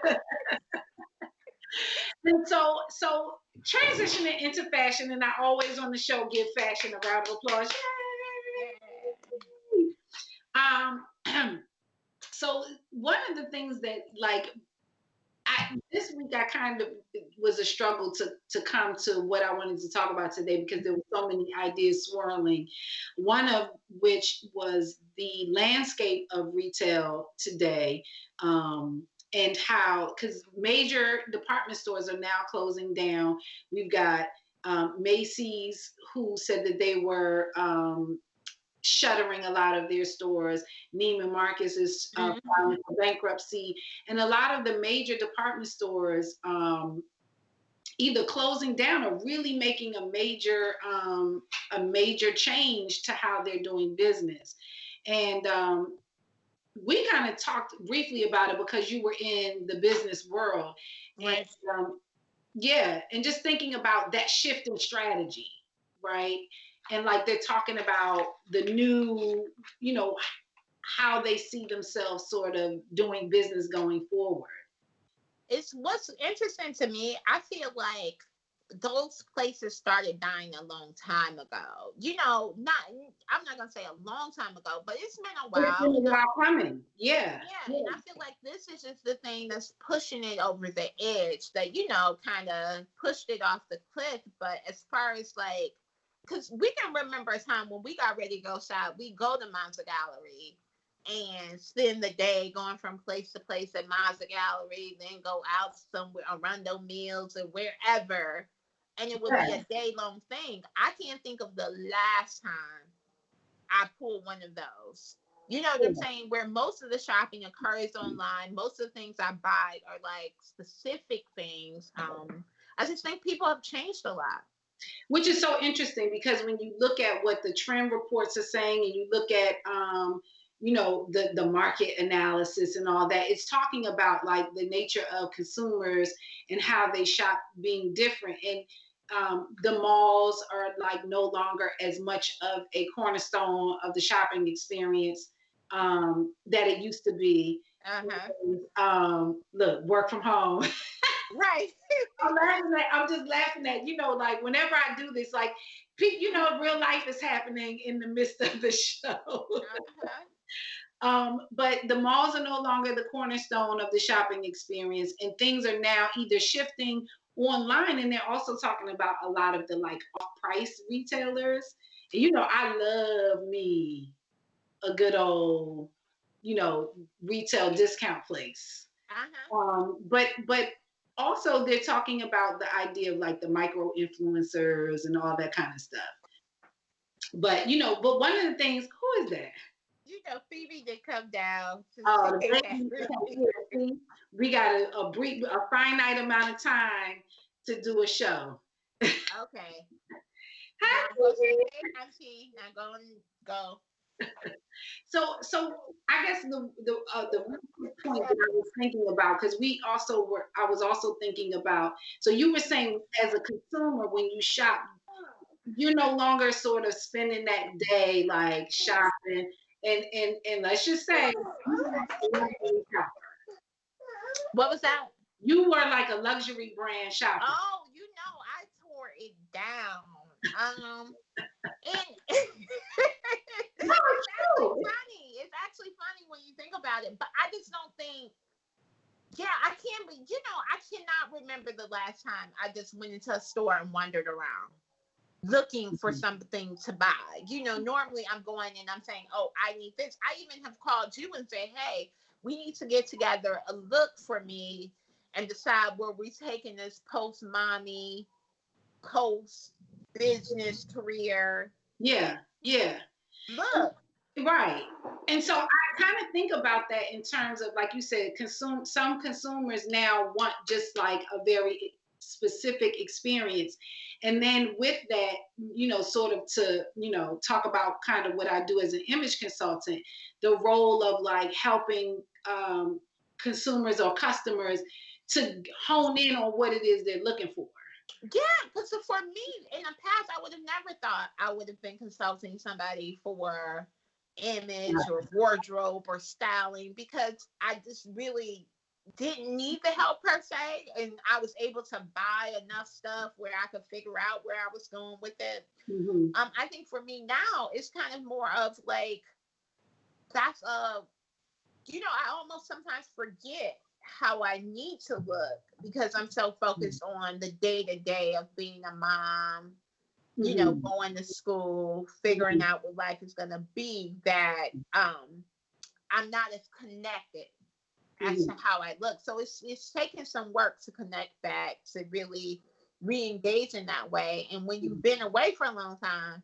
side. And so transitioning into fashion, and I always on the show give fashion a round of applause. the things that like this week I kind of was a struggle to come to what I wanted to talk about today because there were so many ideas swirling. One of which was the landscape of retail today, and how because major department stores are now closing down. We've got Macy's who said that they were shuttering a lot of their stores. Neiman Marcus is filing for bankruptcy, and a lot of the major department stores either closing down or really making a major change to how they're doing business. And we kind of talked briefly about it because you were in the business world, Right. and yeah, and just thinking about that shift in strategy, right? And like they're talking about the new, how they see themselves sort of doing business going forward. It's what's interesting to me. I feel like those places started dying a long time ago. I'm not gonna say a long time ago, but it's been a It's while. been a while coming. Yeah. Yeah, and I feel like this is just the thing that's pushing it over the edge that, kind of pushed it off the cliff. But as far as like, because we can remember a time when we got ready to go shop, we go to Monza Gallery and spend the day going from place to place at Monza Gallery, then go out somewhere, Arundel Mills or wherever. And it would be a day-long thing. I can't think of the last time I pulled one of those. You know what I'm saying? Where most of the shopping occurs online. Most of the things I buy are like specific things. I just think people have changed a lot. Which is so interesting because when you look at what the trend reports are saying and you look at the market analysis and all that, it's talking about like the nature of consumers and how they shop being different. And the malls are like no longer as much of a cornerstone of the shopping experience that it used to be. Look, work from home. Right. I'm just laughing at, like whenever I do this, like, real life is happening in the midst of the show. But the malls are no longer the cornerstone of the shopping experience, and things are now either shifting online, and they're also talking about a lot of the like off-price retailers. And I love me a good old, retail discount place. But also they're talking about the idea of like the micro influencers and all that kind of stuff. But but one of the things, who is that? Phoebe did come down. Oh, the baby. We got a finite amount of time to do a show. Okay. Hi, Auntie. Now go. So I guess the point that I was thinking about, because I was also thinking about, so you were saying as a consumer, when you shop, you're no longer sort of spending that day like shopping, and let's just say what was that? You were like a luxury brand shopper. Oh, I tore it down. And no, it's funny. It's actually funny when you think about it, but I just don't think. Yeah, I can't be. I cannot remember the last time I just went into a store and wandered around looking for something to buy. Normally I'm going and I'm saying, oh, I need this. I even have called you and said, hey, we need to get together a look for me and decide where we're taking this post-mommy, post-business career. Yeah. Look. Right. And so I kind of think about that in terms of, like you said, some consumers now want just like a very specific experience. And then with that, sort of to, talk about kind of what I do as an image consultant, the role of like helping consumers or customers to hone in on what it is they're looking for. Yeah, because for me, in the past, I would have never thought I would have been consulting somebody for image or wardrobe or styling, because I just really didn't need the help per se, and I was able to buy enough stuff where I could figure out where I was going with it. I think for me now, it's kind of more of like, that's I almost sometimes forget how I need to look because I'm so focused on the day to day of being a mom, going to school, figuring out what life is going to be, that I'm not as connected as to how I look. So it's taking some work to connect back, to really re-engage in that way. And when you've been away for a long time,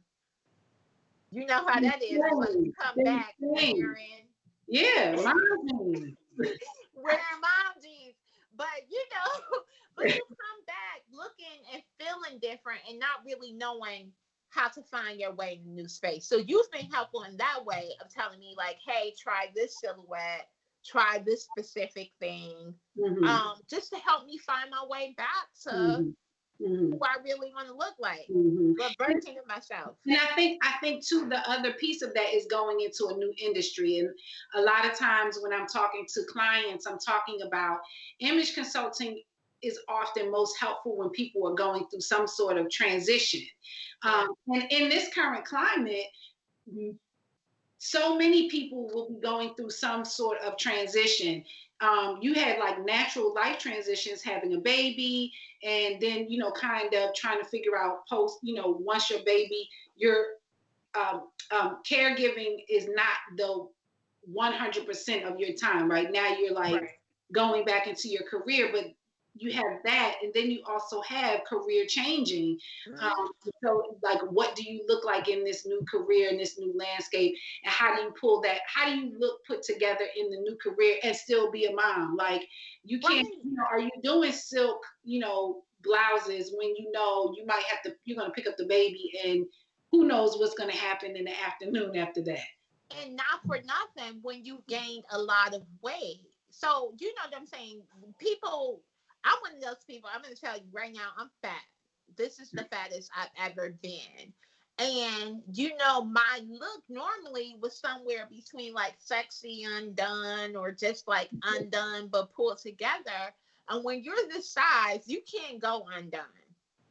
you know how that is. It's like you come back wearing yeah, mom. wearing mom jeans. But but you come back looking and feeling different and not really knowing how to find your way in a new space. So you've been helpful in that way of telling me like, hey, try this silhouette, try this specific thing, just to help me find my way back to who I really want to look like, but version of myself. And I think too, the other piece of that is going into a new industry. And a lot of times when I'm talking to clients, I'm talking about image consulting is often most helpful when people are going through some sort of transition. And in this current climate, so many people will be going through some sort of transition. You had like natural life transitions, having a baby, and then, kind of trying to figure out post, once your baby, your caregiving is not the 100% of your time. Right now, you're like going back into your career, but you have that, and then you also have career changing. So like, what do you look like in this new career, in this new landscape, and how do you pull that, how do you look put together in the new career and still be a mom? Like, you can't, are you doing silk, blouses when you might have to, you're going to pick up the baby, and who knows what's going to happen in the afternoon after that. And not for nothing, when you gained a lot of weight. So you know what I'm saying? I'm one of those people, I'm going to tell you right now, I'm fat. This is the fattest I've ever been. And, my look normally was somewhere between like sexy undone or just like undone but pulled together. And when you're this size, you can't go undone.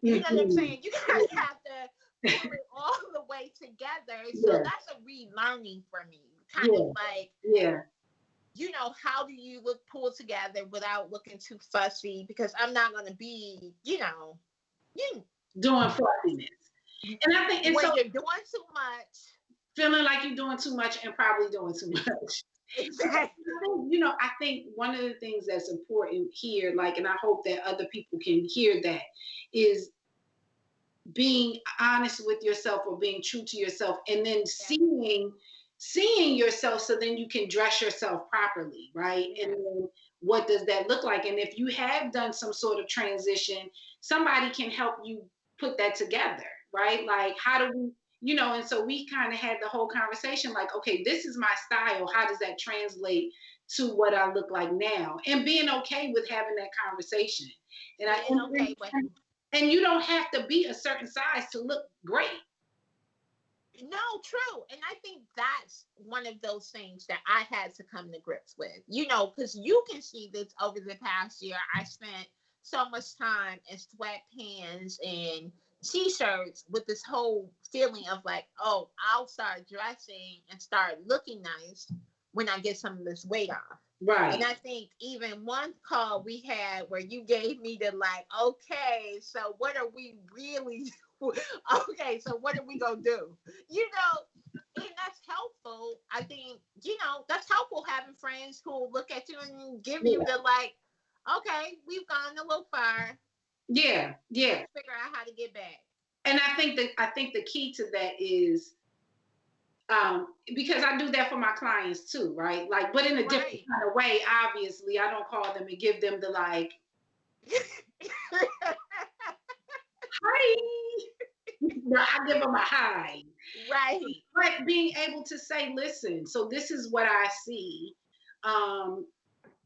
You know what I'm saying? You kind of have to pull it all the way together. So that's a relearning for me. Kind of like, how do you look pulled together without looking too fussy? Because I'm not going to be, doing fluffiness. And I think when you're doing too much, feeling like you're doing too much and probably doing too much. Exactly. I think one of the things that's important here, like, and I hope that other people can hear that, is being honest with yourself or being true to yourself, and then seeing yourself, so then you can dress yourself properly, right? And then what does that look like? And if you have done some sort of transition, somebody can help you put that together, right? Like, how do we, and so we kind of had the whole conversation like, okay, this is my style. How does that translate to what I look like now? And being okay with having that conversation. And you don't have to be a certain size to look great. No, true. And I think that's one of those things that I had to come to grips with, because you can see this over the past year. I spent so much time in sweatpants and t-shirts with this whole feeling of like, oh, I'll start dressing and start looking nice when I get some of this weight off. Right. And I think even one call we had where you gave me the like, okay, so what are we really okay, so what are we gonna do? And that's helpful. I think, that's helpful, having friends who look at you and give you the like, okay, we've gone a little far. Yeah. Let's figure out how to get back. And I think the key to that is, because I do that for my clients too, right? Like, but in a different kind of way. Obviously, I don't call them and give them the like, hi. I give them a hi. Right. But being able to say, listen, so this is what I see.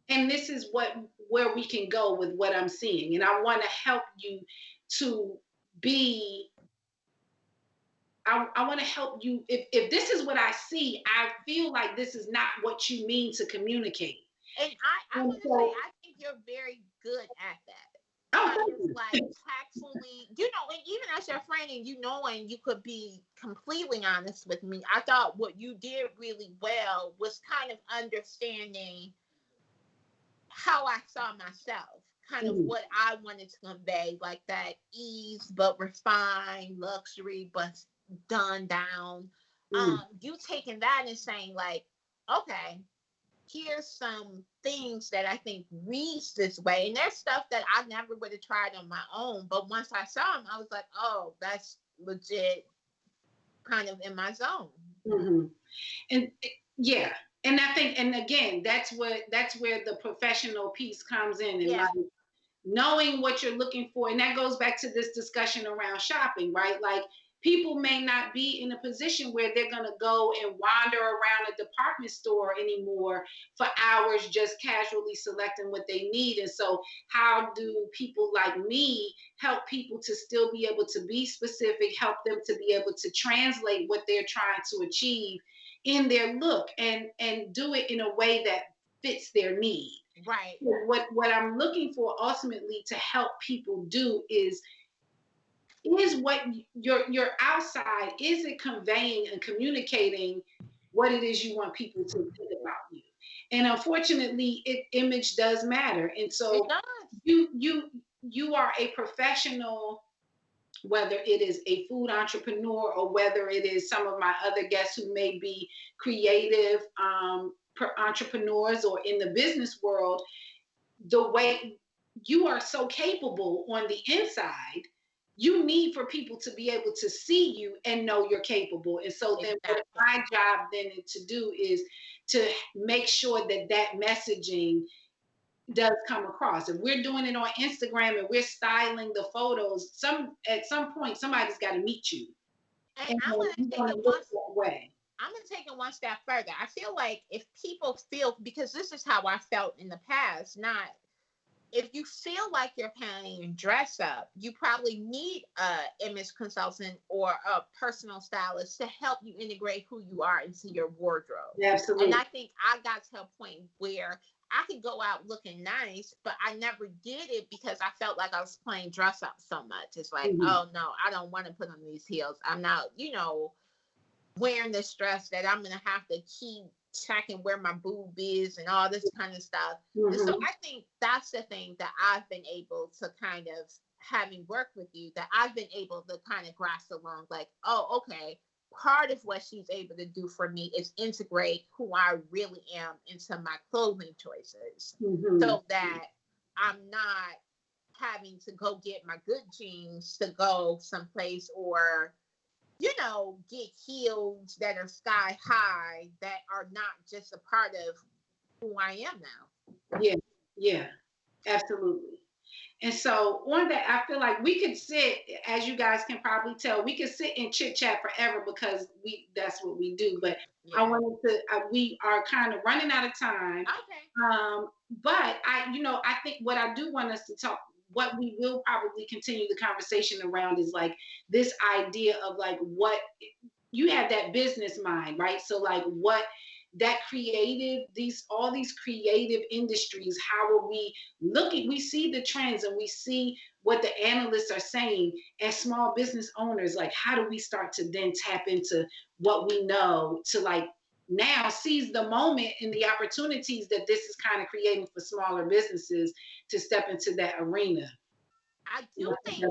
And this is where we can go with what I'm seeing. And I want to help you to be, I want to help you. If this is what I see, I feel like this is not what you mean to communicate. And I want to say, I think you're very good at that. Oh, kind of like tactfully, and even as your friend and knowing you could be completely honest with me, I thought what you did really well was kind of understanding how I saw myself, kind of what I wanted to convey, like that ease but refined, luxury but done down. You taking that and saying like, okay, here's some things that I think reads this way. And there's stuff that I never would have tried on my own. But once I saw them, I was like, oh, that's legit kind of in my zone. Mm-hmm. And yeah. And I think, and again, that's where the professional piece comes in, and like knowing what you're looking for. And that goes back to this discussion around shopping, right? Like people may not be in a position where they're going to go and wander around a department store anymore for hours just casually selecting what they need. And so how do people like me help people to still be able to be specific, help them to be able to translate what they're trying to achieve in their look, and do it in a way that fits their need. Right. What I'm looking for ultimately to help people do is what your outside, is it conveying and communicating what it is you want people to think about you? And unfortunately, image does matter. And so you are a professional, whether it is a food entrepreneur or whether it is some of my other guests who may be creative entrepreneurs or in the business world. The way you are so capable on the inside, you need for people to be able to see you and know you're capable. And so then what my job then to do is to make sure that messaging does come across. If we're doing it on Instagram and we're styling the photos, at some point somebody's got to meet you. And I'm going to take it one step further. I feel like if people feel, because this is how I felt in the past, not if you feel like you're paying dress up, you probably need a image consultant or a personal stylist to help you integrate who you are into your wardrobe. Absolutely. And I think I got to a point where I could go out looking nice, but I never did it because I felt like I was playing dress up so much. It's like, oh no, I don't want to put on these heels. I'm not, wearing this dress that I'm going to have to keep checking where my boob is and all this kind of stuff. And so I think that's the thing that I've been able to kind of, having worked with you, that I've been able to kind of grasp along, like, oh, okay, part of what she's able to do for me is integrate who I really am into my clothing choices, so that I'm not having to go get my good jeans to go someplace, or get heels that are sky high that are not just a part of who I am now. Yeah, absolutely. And so on that, I feel like we could sit, as you guys can probably tell, we could sit and chit chat forever because that's what we do. But I wanted to, we are kind of running out of time. Okay. But I think what I do want us to talk, what we will probably continue the conversation around is like this idea of like what you have, that business mind, right? So like what that all these creative industries, how are we looking? We see the trends and we see what the analysts are saying as small business owners, like how do we start to then tap into what we know to like now seize the moment and the opportunities that this is kind of creating for smaller businesses to step into that arena. I do think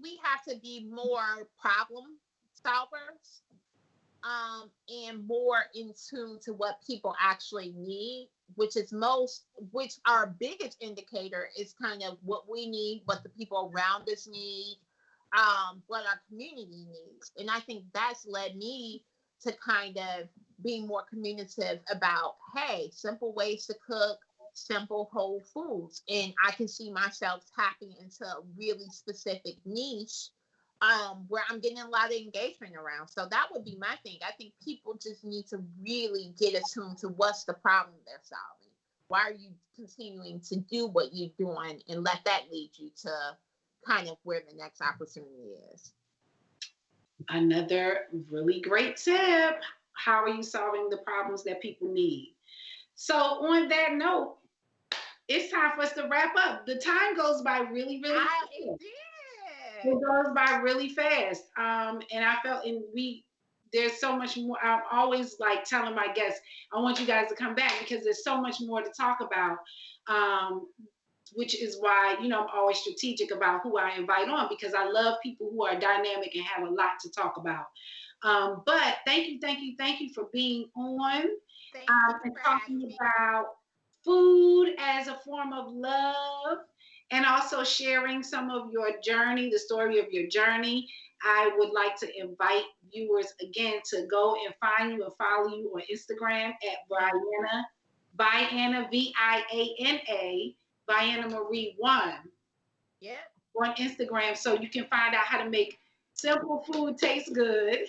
we have to be more problem solvers, and more in tune to what people actually need, which our biggest indicator is kind of what we need, what the people around us need, what our community needs. And I think that's led me to kind of be more communicative about, hey, simple ways to cook, simple whole foods. And I can see myself tapping into a really specific niche, where I'm getting a lot of engagement around. So that would be my thing. I think people just need to really get attuned to what's the problem they're solving. Why are you continuing to do what you're doing, and let that lead you to kind of where the next opportunity is. Another really great tip. How are you solving the problems that people need? So on that note, it's time for us to wrap up. The time goes by really, really fast. It It did. goes by really fast. And I felt, there's so much more. I'm always like telling my guests, I want you guys to come back because there's so much more to talk about. Um, which is why, I'm always strategic about who I invite on because I love people who are dynamic and have a lot to talk about. But thank you for being on Thank you and for having talking me. about food as a form of love and also sharing some of your journey, the story of your journey. I would like to invite viewers again to go and find you and follow you on Instagram at Viana, Viana, Viana Marie 1 Yep. on Instagram so you can find out how to make simple food taste good.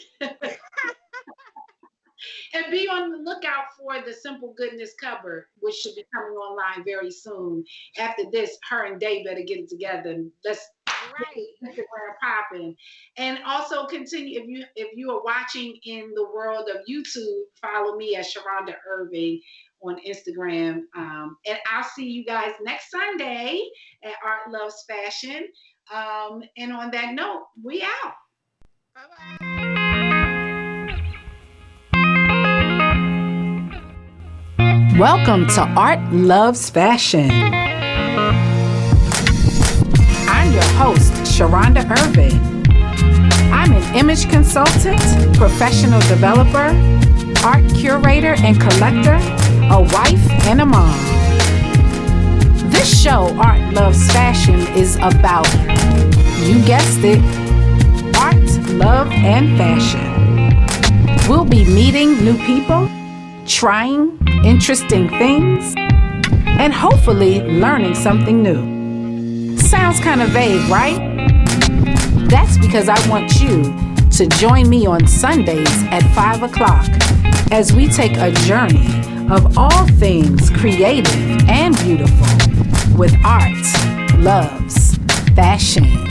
And be on the lookout for the Simple Goodness cover, which should be coming online very soon. After this, her and Day better get it together. And let's Right. get Instagram popping. And also continue if you are watching in the world of YouTube, follow me at Sharonda Irving on Instagram. And I'll see you guys next Sunday at Art Loves Fashion. And on that note, we out. Bye-bye. Welcome to Art Loves Fashion. I'm your host, Sharonda Irving. I'm an image consultant, professional developer, art curator and collector, a wife and a mom. This show, Art Loves Fashion, is about, you guessed it, art, love, and fashion. We'll be meeting new people, trying interesting things, and hopefully learning something new. Sounds kind of vague, right? That's because I want you to join me on Sundays at 5 o'clock as we take a journey of all things creative and beautiful with art, loves, fashion.